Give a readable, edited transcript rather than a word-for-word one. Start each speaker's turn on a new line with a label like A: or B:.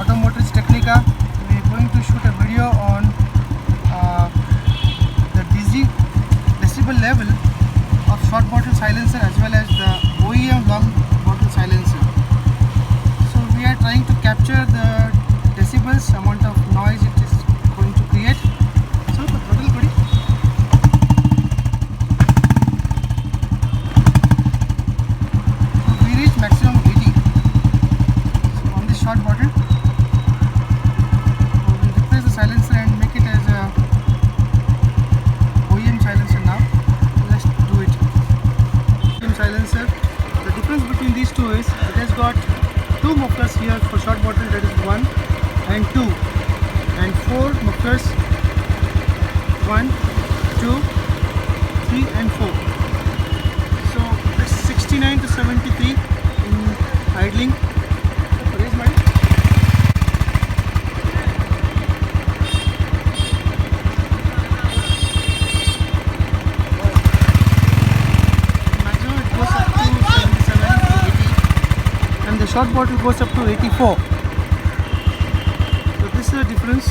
A: Automotriz Technica. We are going to shoot a video on the decibel level of short bottle silencer as well as the OEM long bottle silencer. So we are trying to capture the decibels, amount of noise it is going to create. So the throttle kodi. So we reach maximum 80. So on this short bottle, we will replace the silencer and make it as a OEM silencer now. Let's do it. OEM silencer. The difference between these two is it has got two mufflers here for short bottle, that is 1 and 2, and 4 mufflers 1, 2, 3 and 4. So it's 69 to 73 in idling. Raise my maximum it goes up to 77 to 80 and the short bottle goes up to 84. So this is the difference.